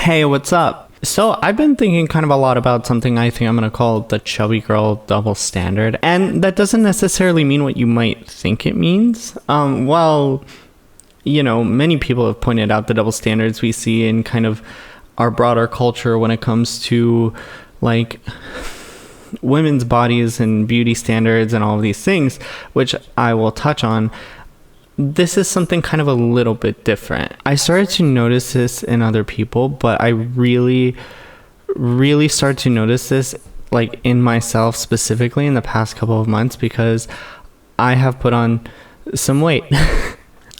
Hey, what's up? So I've been thinking kind of a lot about something I think I'm going to call the chubby girl double standard. And that doesn't necessarily mean what you might think it means. Many people have pointed out the double standards we see in kind of our broader culture when it comes to like women's bodies and beauty standards and all of these things, which I will touch on. This is something kind of a little bit different. I started to notice this in other people, but I really started to notice this like in myself specifically in the past couple of months because I have put on some weight.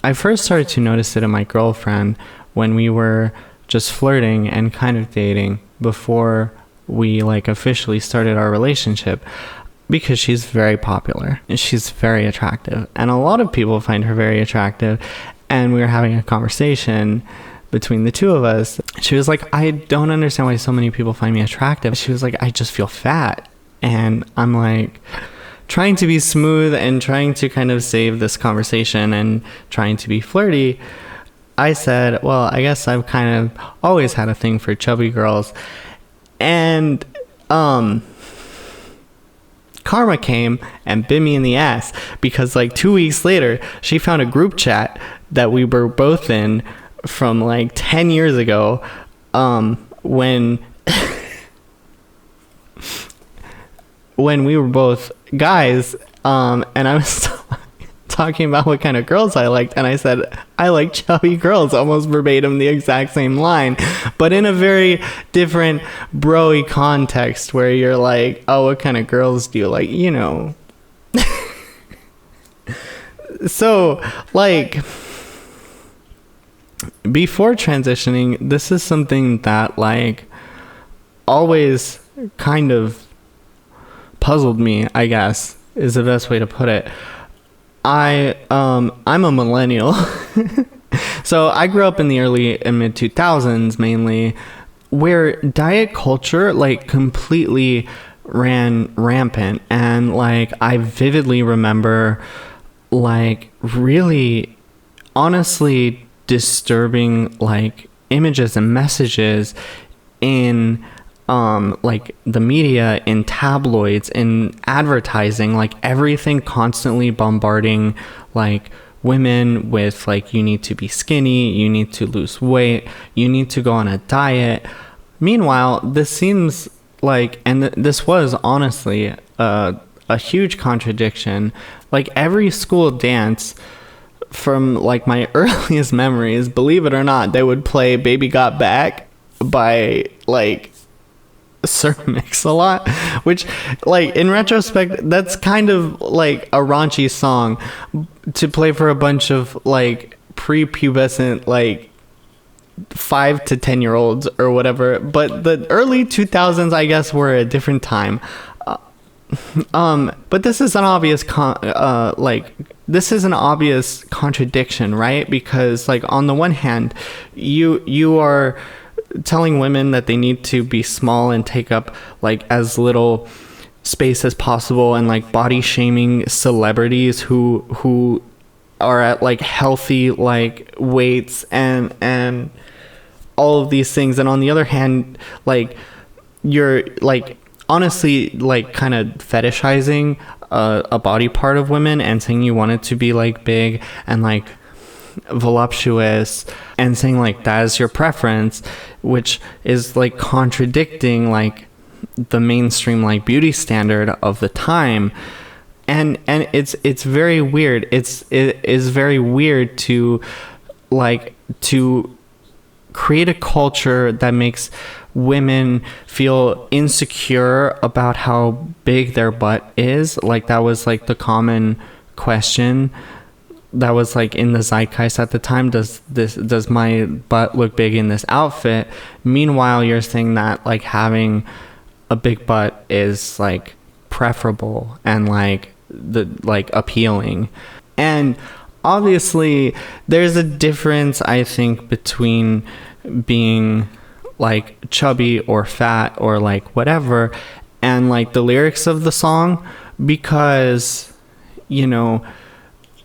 I first started to notice it in my girlfriend when we were just flirting and kind of dating before we like officially started our relationship. Because she's very popular and she's very attractive and a lot of people find her very attractive. And we were having a conversation between the two of us. She was like, I don't understand why so many people find me attractive. She was like, I just feel fat. And I'm like trying to be smooth and trying to kind of save this conversation and trying to be flirty. I said, well, I guess I've kind of always had a thing for chubby girls. And karma came and bit me in the ass because like 2 weeks later she found a group chat that we were both in from like 10 years ago when when we were both guys and I was talking about what kind of girls I liked, and I said I like chubby girls, almost verbatim the exact same line, but in a very different bro-y context where you're like, oh, what kind of girls do you like, you know? So like before transitioning, this is something that like always kind of puzzled me, I guess is the best way to put it. I'm a millennial. So I grew up in the early and mid 2000s mainly, where diet culture like completely ran rampant. And like I vividly remember like really honestly disturbing like images and messages in like the media, in tabloids, in advertising, like everything constantly bombarding like women with like, you need to be skinny, you need to lose weight, you need to go on a diet. Meanwhile, this seems like, and this was honestly a huge contradiction. Like every school dance from like my earliest memories, believe it or not, they would play Baby Got Back by like Sir Mix-a-Lot, which like in retrospect that's kind of like a raunchy song to play for a bunch of like prepubescent like 5 to 10 year olds or whatever, but the early 2000s I guess were a different time. But this is an obvious this is an obvious contradiction, right? Because like on the one hand you are telling women that they need to be small and take up like as little space as possible, and like body shaming celebrities who are at like healthy like weights and all of these things. And on the other hand, like you're like honestly like kind of fetishizing a body part of women and saying you want it to be like big and like voluptuous, and saying like that is your preference, which is like contradicting like the mainstream like beauty standard of the time. And it's very weird. It is very weird to like to create a culture that makes women feel insecure about how big their butt is. Like that was like the common question that was like in the zeitgeist at the time. Does my butt look big in this outfit? Meanwhile, you're saying that like having a big butt is like preferable and like appealing. And obviously there's a difference, I think, between being like chubby or fat or like whatever and like the lyrics of the song, because you know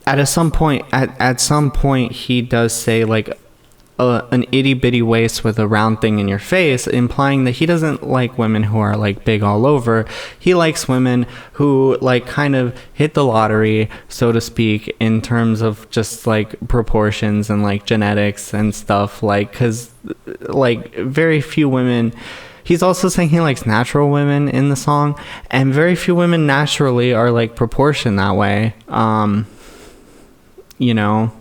at some point he does say like an itty bitty waist with a round thing in your face, implying that he doesn't like women who are like big all over. He likes women who like kind of hit the lottery, so to speak, in terms of just like proportions and like genetics and stuff, like, because like very few women. He's also saying he likes natural women in the song, and very few women naturally are like proportioned that way. You know,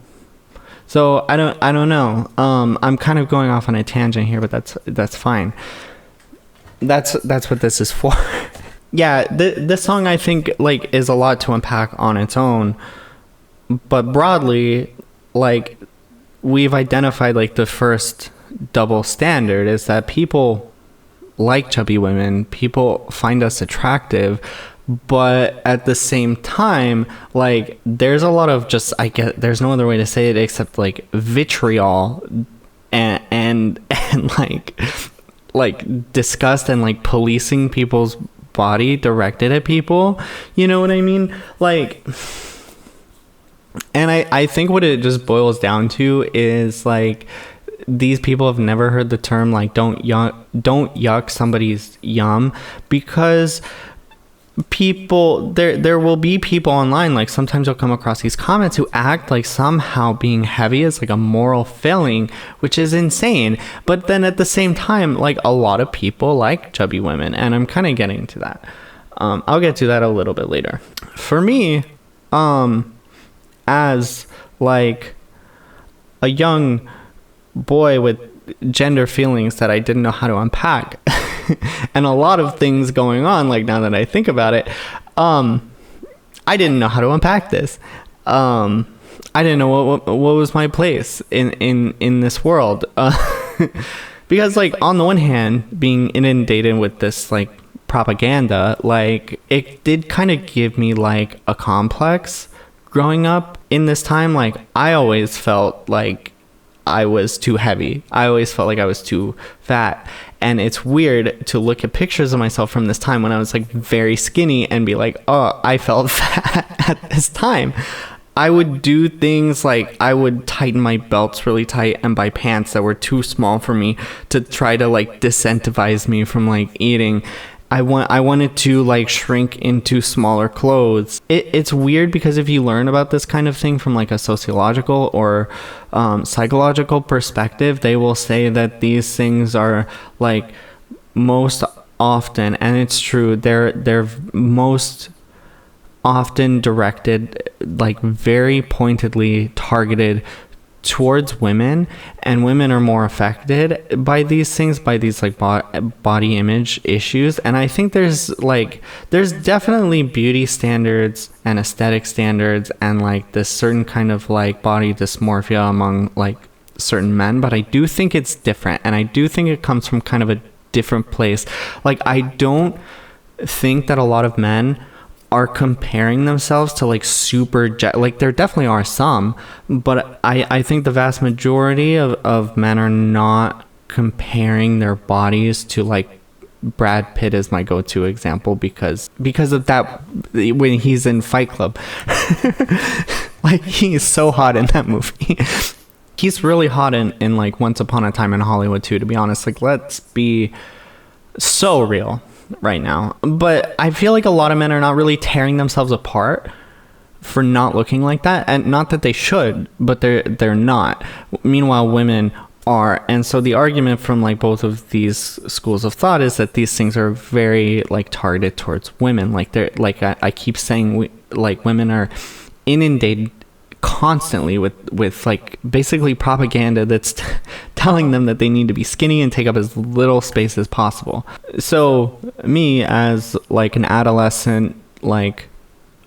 so I don't know. I'm kind of going off on a tangent here, but that's fine. That's what this is for. Yeah, this song I think like is a lot to unpack on its own, but broadly, like, we've identified like the first double standard is that people like chubby women, people find us attractive, but at the same time, like, there's a lot of just, I get, there's no other way to say it except like vitriol and like disgust and like policing people's body directed at people, you know what I mean? Like, and I think what it just boils down to is like, these people have never heard the term like don't yuck somebody's yum, because people, there will be people online, like sometimes you'll come across these comments who act like somehow being heavy is like a moral failing, which is insane. But then at the same time, like, a lot of people like chubby women, and I'm kind of getting to that. I'll get to that a little bit later. For me, as like a young boy with gender feelings that I didn't know how to unpack and a lot of things going on, like, now that I think about it, I didn't know how to unpack this. I didn't know what was my place in this world, because like, on the one hand, being inundated with this like propaganda, like, it did kind of give me like a complex growing up in this time. Like, I always felt like I was too heavy. I always felt like I was too fat. And it's weird to look at pictures of myself from this time when I was like very skinny and be like, oh, I felt fat at this time. I would do things like I would tighten my belts really tight and buy pants that were too small for me to try to like disincentivize me from like eating. I wanted to like shrink into smaller clothes. It's weird because if you learn about this kind of thing from like a sociological or psychological perspective, they will say that these things are like most often, and it's true, they're most often directed, like very pointedly targeted towards women, and women are more affected by these things, by these like body image issues. And I think there's definitely beauty standards and aesthetic standards and like this certain kind of like body dysmorphia among like certain men, but I do think it's different, and I do think it comes from kind of a different place. Like, I don't think that a lot of men are comparing themselves to like super like, there definitely are some, but I think the vast majority of men are not comparing their bodies to like Brad Pitt is my go-to example because of that, when he's in Fight Club. Like, he's so hot in that movie. He's really hot in like Once Upon a Time in Hollywood too, to be honest. Like, let's be so real right now. But I feel like a lot of men are not really tearing themselves apart for not looking like that, and not that they should, but they're not. Meanwhile, women are. And so the argument from like both of these schools of thought is that these things are very like targeted towards women. Like, they're like, I keep saying, like, women are inundated constantly with like basically propaganda that's telling them that they need to be skinny and take up as little space as possible. So me, as like an adolescent like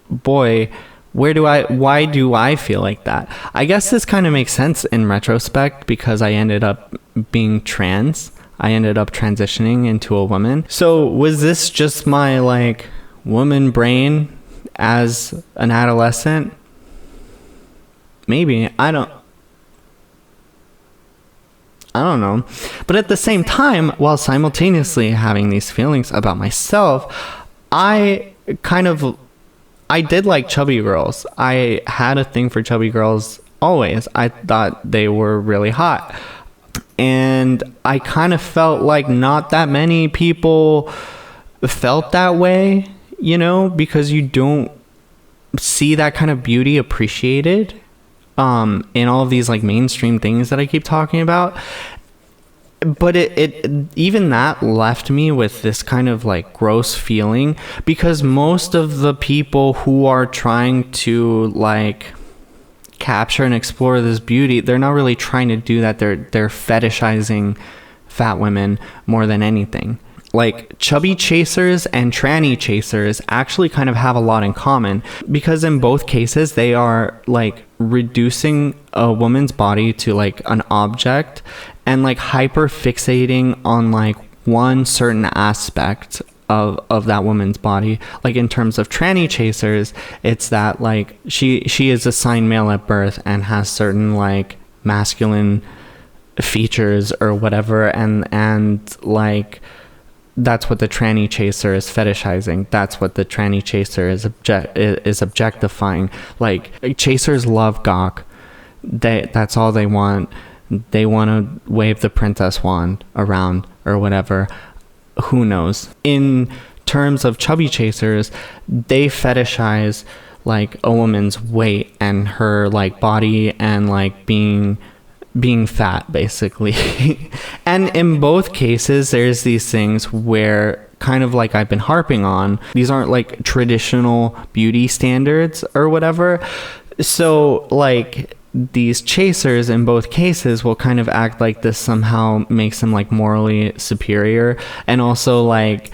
boy, why do I feel like that? I guess this kind of makes sense in retrospect because I ended up being trans. I ended up transitioning into a woman. So was this just my like woman brain as an adolescent? Maybe. I don't know. But at the same time, while simultaneously having these feelings about myself, I did like chubby girls. I had a thing for chubby girls always. I thought they were really hot. And I kind of felt like not that many people felt that way, you know, because you don't see that kind of beauty appreciated in all of these like mainstream things that I keep talking about. But it even that left me with this kind of like gross feeling, because most of the people who are trying to like capture and explore this beauty, they're not really trying to do that. They're fetishizing fat women more than anything. Like, chubby chasers and tranny chasers actually kind of have a lot in common, because in both cases they are like reducing a woman's body to like an object and like hyper fixating on like one certain aspect of that woman's body. Like, in terms of tranny chasers, it's that like she is assigned male at birth and has certain like masculine features or whatever, and like that's what the tranny chaser is fetishizing. That's what the tranny chaser is objectifying. Like, chasers love gawk. That's all they want. They want to wave the princess wand around or whatever. Who knows? In terms of chubby chasers, they fetishize like a woman's weight and her like body and like being fat, basically. And in both cases, there's these things where, kind of like I've been harping on, these aren't like traditional beauty standards or whatever. So like these chasers in both cases will kind of act like this somehow makes them like morally superior, and also like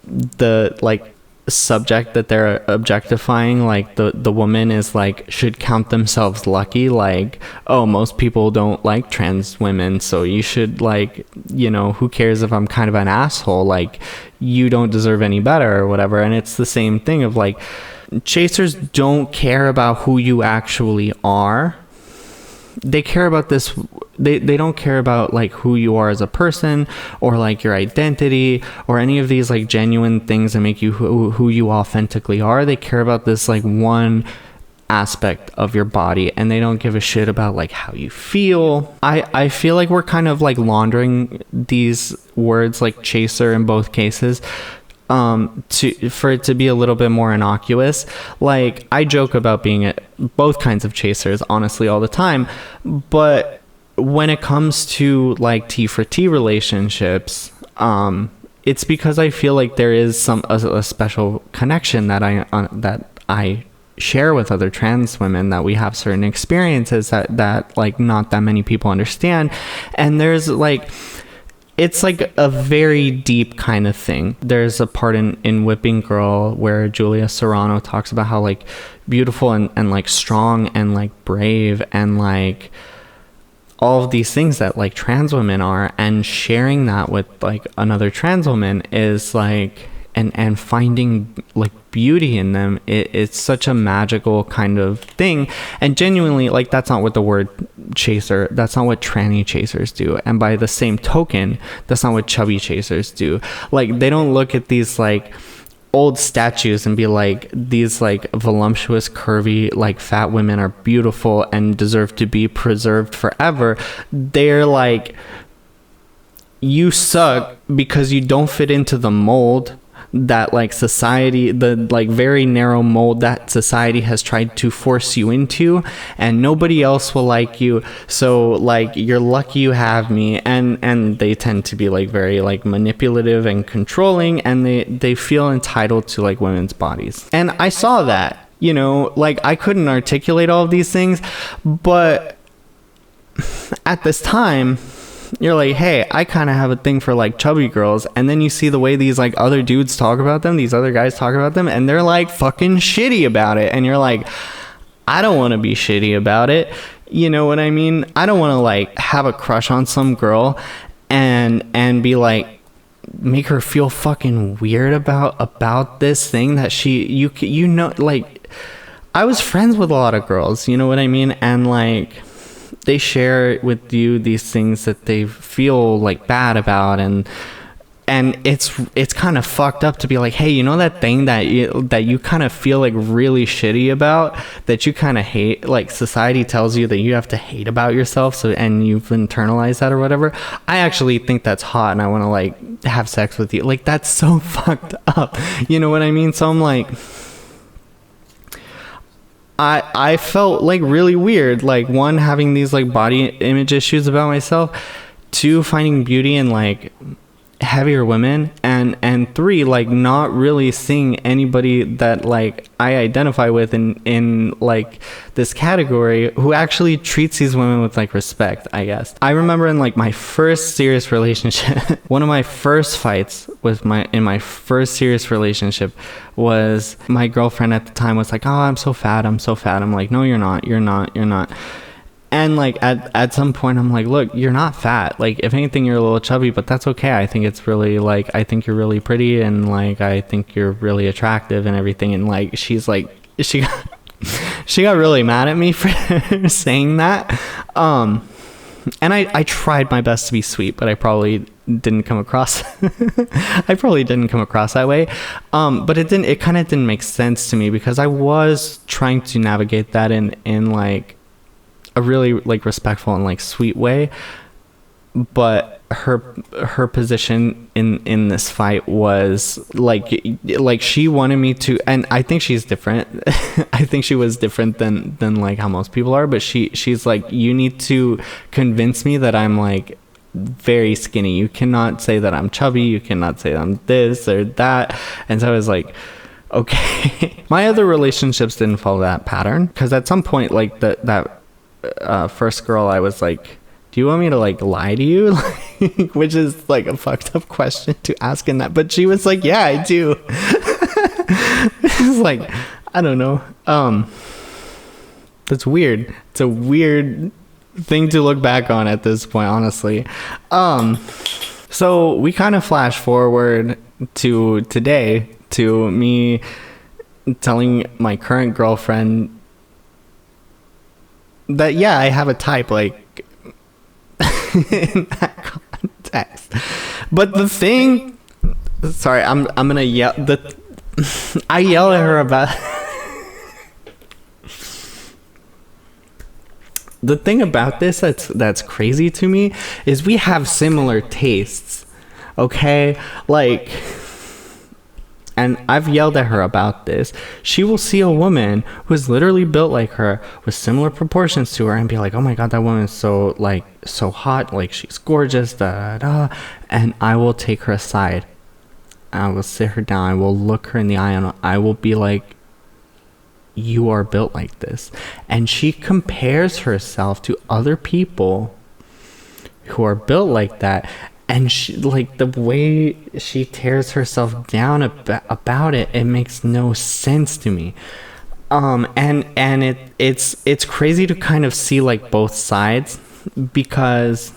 the like subject that they're objectifying, like the woman is like should count themselves lucky, like, oh, most people don't like trans women, so you should, like, you know, who cares if I'm kind of an asshole, like, you don't deserve any better or whatever. And it's the same thing of like, chasers don't care about who you actually are. They care about this, they don't care about like who you are as a person or like your identity or any of these like genuine things that make you who you authentically are. They care about this like one aspect of your body, and they don't give a shit about like how you feel. I feel like we're kind of like laundering these words like chaser in both cases for it to be a little bit more innocuous. Like, I joke about being both kinds of chasers honestly all the time, but when it comes to like T for T relationships, it's because I feel like there is a special connection that I share with other trans women, that we have certain experiences that like not that many people understand. And there's like, it's like a very deep kind of thing. There's a part in Whipping Girl where Julia Serrano talks about how like beautiful and like strong and like brave and like all of these things that like trans women are, and sharing that with like another trans woman is like, and finding like beauty in them, it's such a magical kind of thing. And genuinely, like, that's not what the word chaser, that's not what tranny chasers do. And by the same token, that's not what chubby chasers do. Like, they don't look at these like old statues and be like, these like voluptuous, curvy, like fat women are beautiful and deserve to be preserved forever. They're like, you suck because you don't fit into the mold that like society, the like very narrow mold that society has tried to force you into, and nobody else will like you, so like you're lucky you have me. And they tend to be like very like manipulative and controlling, and they feel entitled to like women's bodies. And I saw that, you know, like I couldn't articulate all of these things, but at this time you're like, hey, I kind of have a thing for like chubby girls. And then you see the way these like other dudes talk about them, these other guys talk about them, and they're like fucking shitty about it. And you're like, I don't want to be shitty about it. You know what I mean? I don't want to like have a crush on some girl and be like, make her feel fucking weird about this thing that you know, like, I was friends with a lot of girls, you know what I mean? And like, they share with you these things that they feel like bad about, and and it's kind of fucked up to be like, hey, you know that thing that you kind of feel like really shitty about, that you kind of hate, like society tells you that you have to hate about yourself, so, and you've internalized that or whatever. I actually think that's hot and I want to like have sex with you. Like, that's so fucked up, you know what I mean? So I'm like, I felt like really weird, like, one, having these like body image issues about myself, two, finding beauty in like heavier women, and three, like not really seeing anybody that like I identify with in like this category who actually treats these women with like respect, I guess. I remember in like my first serious relationship, one of my first fights in my first serious relationship was my girlfriend at the time was like, oh, I'm so fat. I'm like, no, you're not. And like at some point I'm like, look, you're not fat. Like, if anything, you're a little chubby, but that's okay. I think it's really like, I think you're really pretty, and like I think you're really attractive and everything. And like she's like, she got really mad at me for saying that. And I tried my best to be sweet, but I probably didn't come across that way. But it kind of didn't make sense to me, because I was trying to navigate that in like a really like respectful and like sweet way, but her position in this fight was like she wanted me to, and I think she's different. I think she was different than like how most people are, but she's like, you need to convince me that I'm like very skinny. You cannot say that I'm chubby. You cannot say I'm this or that. And so I was like, okay. My other relationships didn't follow that pattern, because at some point, like that first girl, I was like, do you want me to like lie to you? Like, which is like a fucked up question to ask in that, but she was like, yeah, I do. It's like, I don't know. That's weird. It's a weird thing to look back on at this point, honestly. So we kind of flash forward to today, to me telling my current girlfriend that, yeah, I have a type, like, in that context. But the thing, sorry, I'm gonna yell, I yell at her about the thing about this that's crazy to me is we have similar tastes, okay? Like, and I've yelled at her about this. She will see a woman who is literally built like her with similar proportions to her and be like, oh my God, that woman is so like so hot, like she's gorgeous, da da da. And I will take her aside. I will sit her down. I will look her in the eye, and I will be like, you are built like this. And she compares herself to other people who are built like that. And she, like, the way she tears herself down about it, it makes no sense to me. And it's crazy to kind of see like both sides, because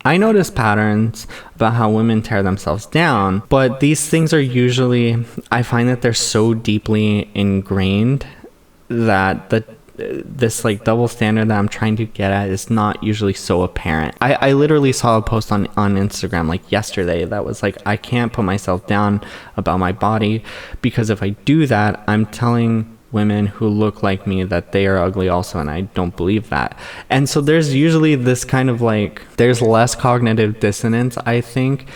I notice patterns about how women tear themselves down, but these things are usually, I find that they're so deeply ingrained that this like double standard that I'm trying to get at is not usually so apparent. I literally saw a post on Instagram like yesterday that was like, I can't put myself down about my body, because if I do that, I'm telling women who look like me that they are ugly also, and I don't believe that. And so there's usually this kind of like, there's less cognitive dissonance, I think,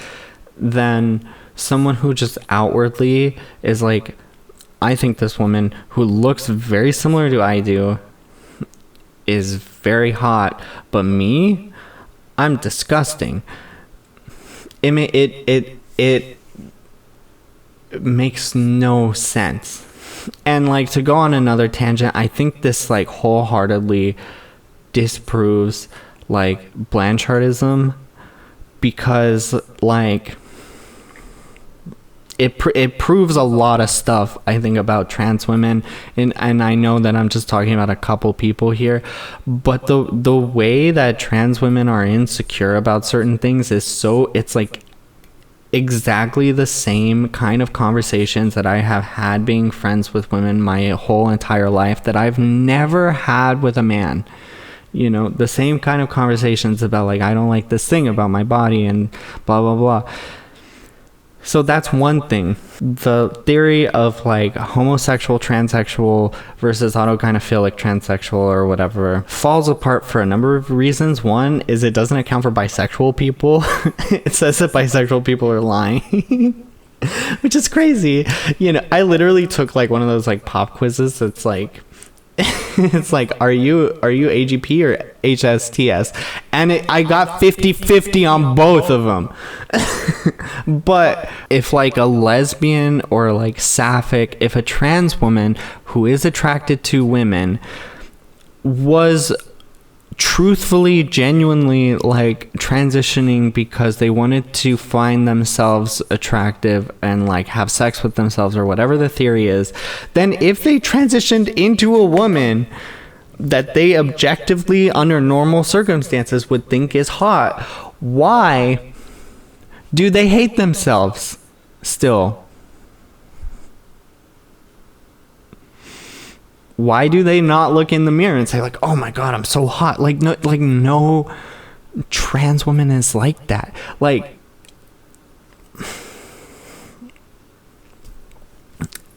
than someone who just outwardly is like, I think this woman who looks very similar to I do is very hot, but me, I'm disgusting. It makes no sense. And like, to go on another tangent, I think this like wholeheartedly disproves like Blanchardism, because like it proves a lot of stuff, I think, about trans women, and I know that I'm just talking about a couple people here, but the way that trans women are insecure about certain things is so, it's like exactly the same kind of conversations that I have had being friends with women my whole entire life that I've never had with a man. You know, the same kind of conversations about like, I don't like this thing about my body and blah blah blah. So that's one thing. The theory of like homosexual, transsexual versus autogynephilic transsexual or whatever falls apart for a number of reasons. One is it doesn't account for bisexual people. It says that bisexual people are lying. Which is crazy. You know, I literally took like one of those like pop quizzes that's like it's like, are you AGP or HSTS? And I got 50-50 on both of them. But if like a lesbian or like sapphic, if a trans woman who is attracted to women was truthfully, genuinely like transitioning because they wanted to find themselves attractive and like have sex with themselves or whatever the theory is, then if they transitioned into a woman that they objectively under normal circumstances would think is hot, why do they hate themselves still? Why do they not look in the mirror and say like, oh my God, I'm so hot? Like no trans woman is like that. Like,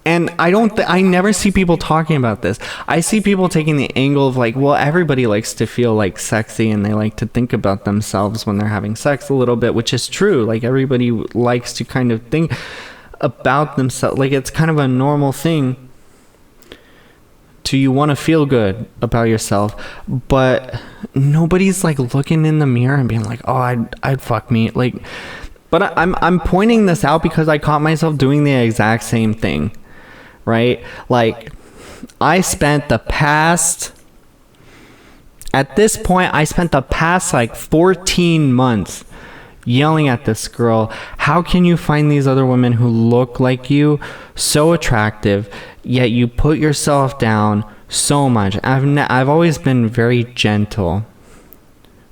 and I never see people talking about this. I see people taking the angle of like, well, everybody likes to feel like sexy and they like to think about themselves when they're having sex a little bit, which is true. Like everybody likes to kind of think about themselves. Like it's kind of a normal thing. You want to feel good about yourself, but nobody's like looking in the mirror and being like, oh, I'd fuck me. Like, but I'm pointing this out because I caught myself doing the exact same thing, right? Like I spent the past like 14 months yelling at this girl, how can you find these other women who look like you so attractive, yet you put yourself down so much? I've always been very gentle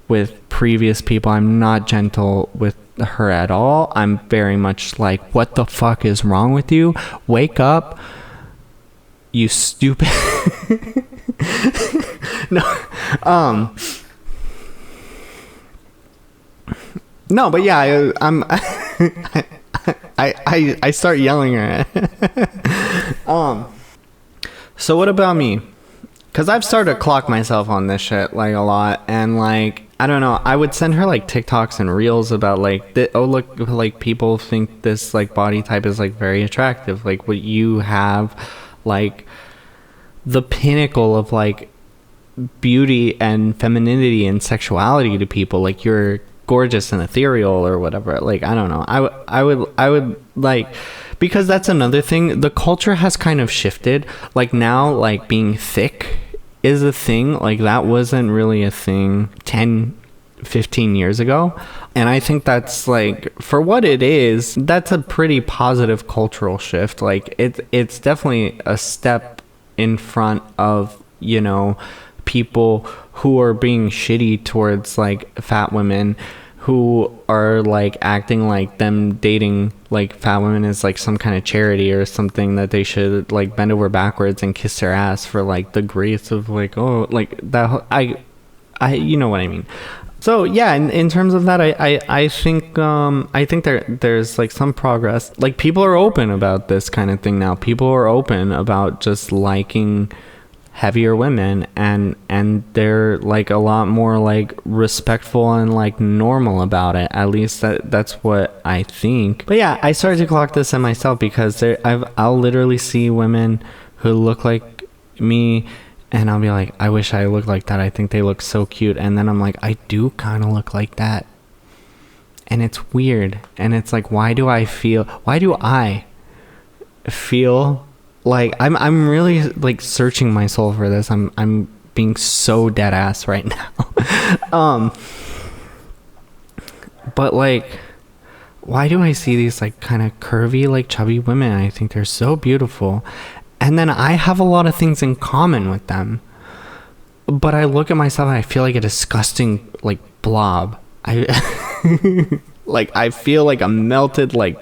with previous people. I'm not gentle with her at all. I'm very much like, what the fuck is wrong with you? Wake up, you stupid. No, but yeah, I start yelling at her. So what about me? Because I've started to clock myself on this shit like a lot, and like I don't know, I would send her like TikToks and reels about like oh look, like people think this like body type is like very attractive, like what you have, like the pinnacle of like beauty and femininity and sexuality to people, like you're gorgeous and ethereal or whatever. Like I don't know, I would like, because that's another thing, the culture has kind of shifted. Like now, like being thick is a thing. Like that wasn't really a thing 10-15 years ago, and I think that's like, for what it is, that's a pretty positive cultural shift. Like it's definitely a step in front of, you know, people who are being shitty towards like fat women, who are like acting like them dating like fat women is like some kind of charity or something, that they should like bend over backwards and kiss their ass for like the grace of like, oh, like that. I you know what I mean. So yeah, in terms of that, I think there's like some progress. Like people are open about this kind of thing now. People are open about just liking heavier women, and they're like a lot more like respectful and like normal about it. At least that's what I think. But yeah, I started to clock this in myself, because I'll literally see women who look like me and I'll be like, I wish I looked like that. I think they look so cute. And then I'm like, I do kind of look like that. And it's weird. And it's like, why do I feel like I'm really like searching my soul for this. I'm being so dead ass right now. But like, why do I see these like kind of curvy, like chubby women? I think they're so beautiful. And then I have a lot of things in common with them. But I look at myself and I feel like a disgusting like blob. I like, I feel like a melted like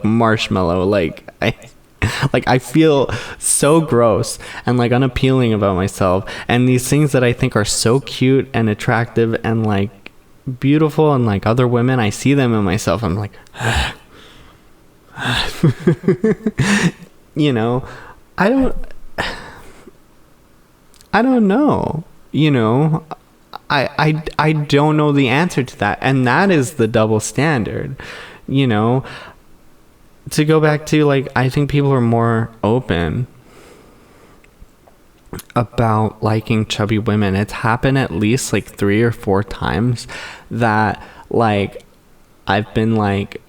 marshmallow. Like I feel so gross and like unappealing about myself, and these things that I think are so cute and attractive and like beautiful and like other women, I see them in myself, I'm like You know, I don't know. You know, I don't know the answer to that, and that is the double standard. You know, to go back to, like, I think people are more open about liking chubby women. It's happened at least like 3 or 4 times that, like, I've been like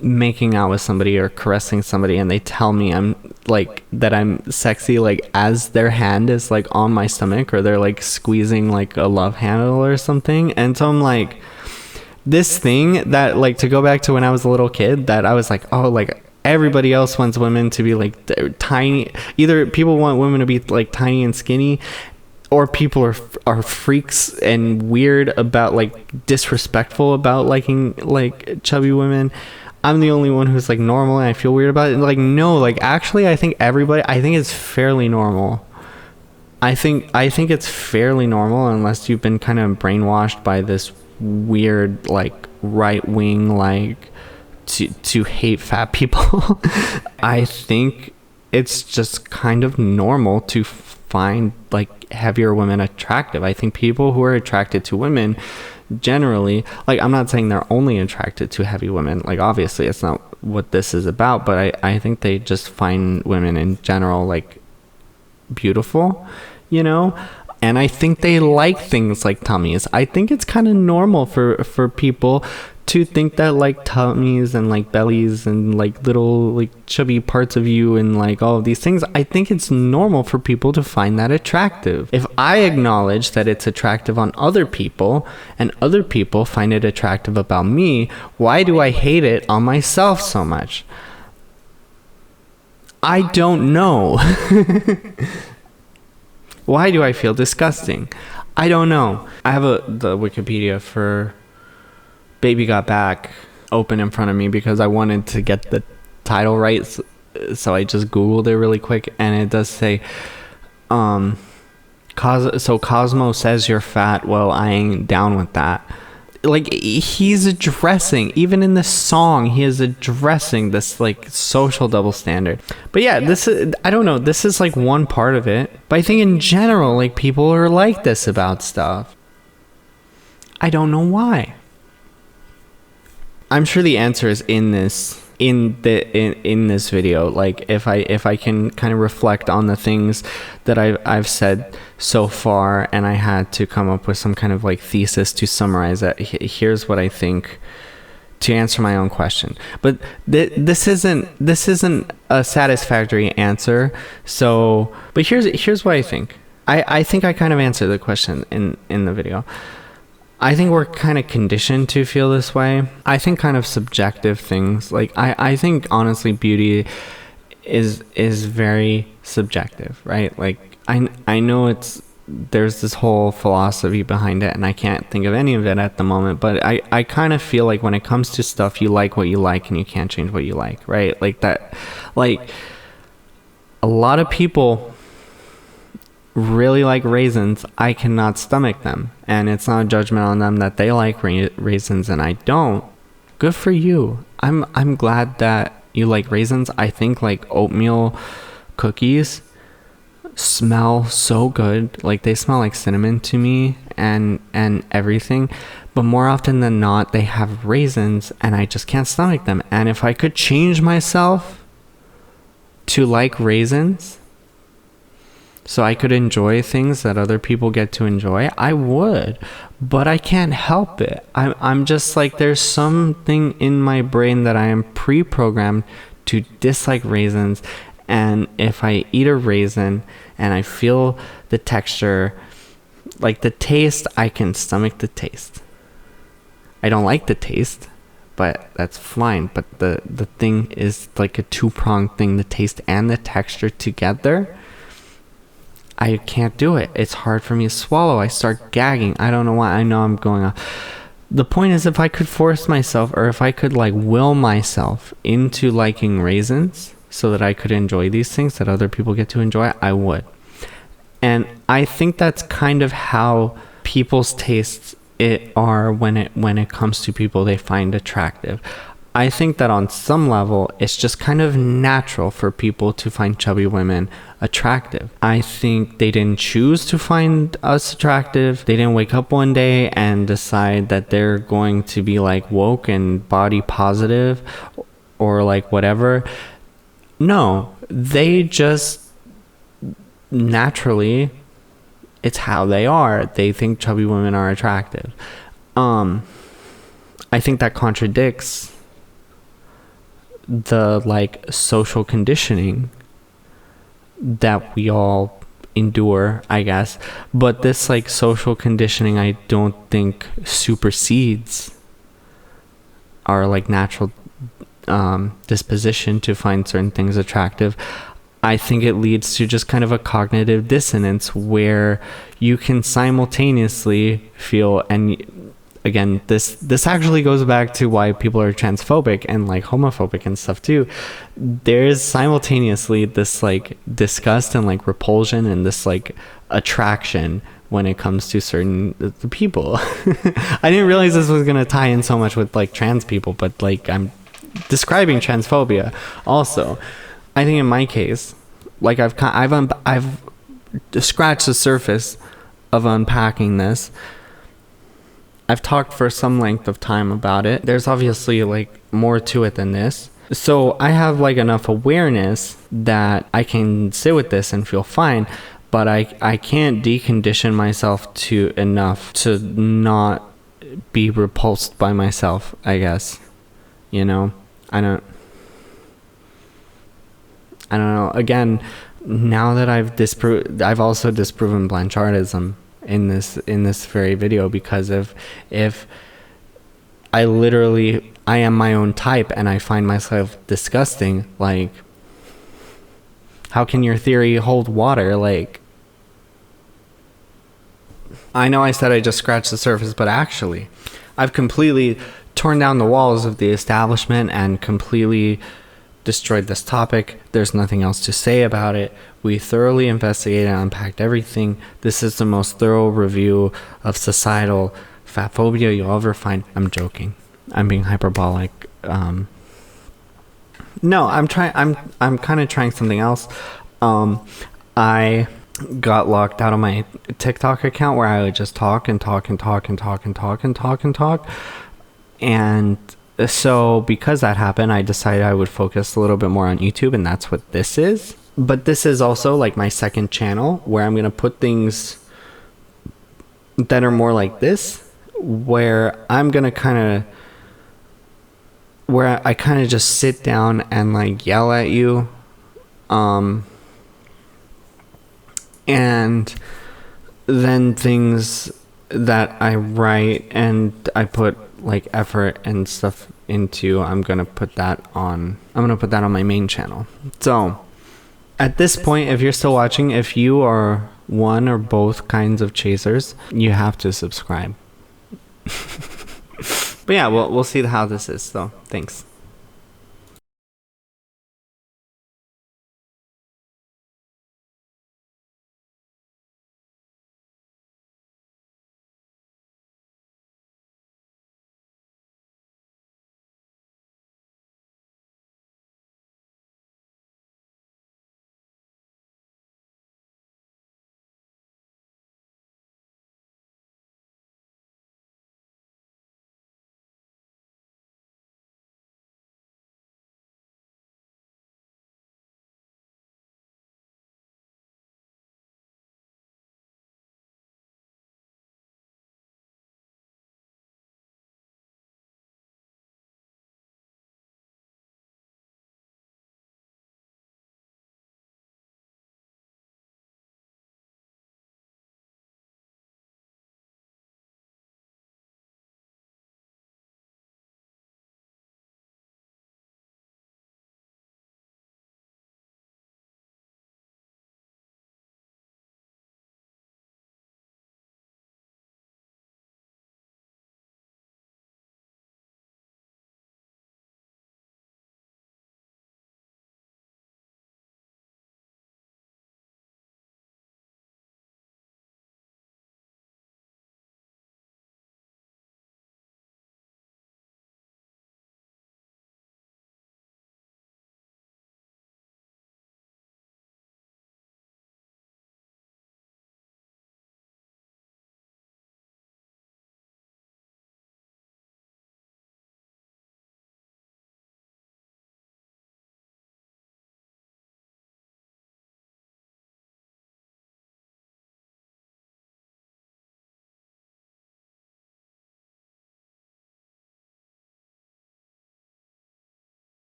making out with somebody or caressing somebody and they tell me I'm like that I'm sexy, like as their hand is like on my stomach, or they're like squeezing like a love handle or something. And so I'm like, this thing that, like, to go back to when I was a little kid, that I was like, oh, like everybody else wants women to be like tiny. Either people want women to be like tiny and skinny, or people are freaks and weird about, like, disrespectful about liking like chubby women. I'm the only one who's like normal and I feel weird about it. Like, no, like, actually I think it's fairly normal. I think it's fairly normal, unless you've been kind of brainwashed by this weird, like, right wing, like, to hate fat people. I think it's just kind of normal to find like heavier women attractive. I think people who are attracted to women generally, like, I'm not saying they're only attracted to heavy women, like, obviously it's not what this is about, but I think they just find women in general like beautiful, you know. And I think they like things like tummies. I think it's kind of normal for people to think that, like, tummies and like bellies and like little like chubby parts of you and like all of these things, I think it's normal for people to find that attractive. If I acknowledge that it's attractive on other people and other people find it attractive about me, why do I hate it on myself so much? I don't know. Why do I feel disgusting? I don't know. I have the Wikipedia for Baby Got Back open in front of me because I wanted to get the title right, so I just Googled it really quick, and it does say, so Cosmo says you're fat. Well, I ain't down with that. Like, he's addressing, even in this song, he is addressing this like social double standard. But yeah, this is, I don't know, this is like one part of it, but I think in general, like, people are like this about stuff. I don't know why. I'm sure the answer is in this video. Like, if I can kind of reflect on the things that I've said so far, and I had to come up with some kind of like thesis to summarize it, here's what I think to answer my own question. But this isn't a satisfactory answer. So, but here's what I think. I think I kind of answered the question in the video. I think we're kind of conditioned to feel this way. I think kind of subjective things. Like, I think honestly beauty is very subjective, right? Like, I know there's this whole philosophy behind it, and I can't think of any of it at the moment, but I kind of feel like when it comes to stuff, you like what you like and you can't change what you like, right? Like that, like, a lot of people really like raisins. I cannot stomach them, and it's not a judgment on them that they like raisins and I don't. Good for you. I'm glad that you like raisins. I think like oatmeal cookies smell so good. Like, they smell like cinnamon to me and everything, but more often than not they have raisins and I just can't stomach them. And if I could change myself to like raisins so I could enjoy things that other people get to enjoy, I would, but I can't help it. I'm just like, there's something in my brain that I am pre-programmed to dislike raisins, and if I eat a raisin and I feel the texture, like the taste, I can stomach the taste. I don't like the taste, but that's fine. But the thing is like a two-pronged thing, the taste and the texture together. I can't do it. It's hard for me to swallow. I start gagging. I don't know why. I know I'm going off. The point is, if I could force myself, or if I could like will myself into liking raisins so that I could enjoy these things that other people get to enjoy, I would. And I think that's kind of how people's tastes are when it comes to people they find attractive. I think that on some level, it's just kind of natural for people to find chubby women attractive. I think they didn't choose to find us attractive. They didn't wake up one day and decide that they're going to be like woke and body positive or like whatever. No, they just naturally, it's how they are. They think chubby women are attractive. I think that contradicts the like social conditioning that we all endure, I guess. But this like social conditioning, I don't think supersedes our like natural disposition to find certain things attractive. I think it leads to just kind of a cognitive dissonance where you can simultaneously feel, and again, this actually goes back to why people are transphobic and like homophobic and stuff too. There's simultaneously this like disgust and like repulsion and this like attraction when it comes to certain people. I didn't realize this was gonna tie in so much with like trans people, but like I'm describing transphobia also. I think in my case, like I've scratched the surface of unpacking this. I've talked for some length of time about it. There's obviously like more to it than this. So I have like enough awareness that I can sit with this and feel fine, but I can't decondition myself to enough to not be repulsed by myself, I guess. You know, I don't know. Again, now that I've also disproven Blanchardism in this very video, because if I am my own type and I find myself disgusting, like how can your theory hold water? Like, I know I said I just scratched the surface, but actually I've completely torn down the walls of the establishment and completely destroyed this topic. There's nothing else to say about it. We thoroughly investigated and unpacked everything. This is the most thorough review of societal fat phobia you'll ever find. I'm joking. I'm being hyperbolic. No, I'm kind of trying something else. I got locked out of my TikTok account where I would just talk and talk and talk and talk and talk and talk and talk. And so because that happened, I decided I would focus a little bit more on YouTube, and that's what this is. But this is also like my second channel where I'm going to put things that are more like this, where I'm going to where I kind of just sit down and like yell at you. And then things that I write and I put like effort and stuff into, I'm gonna put that on my main channel. So at this point, if you're still watching, if you are one or both kinds of chasers, you have to subscribe. But yeah, we'll see how this is. So thanks.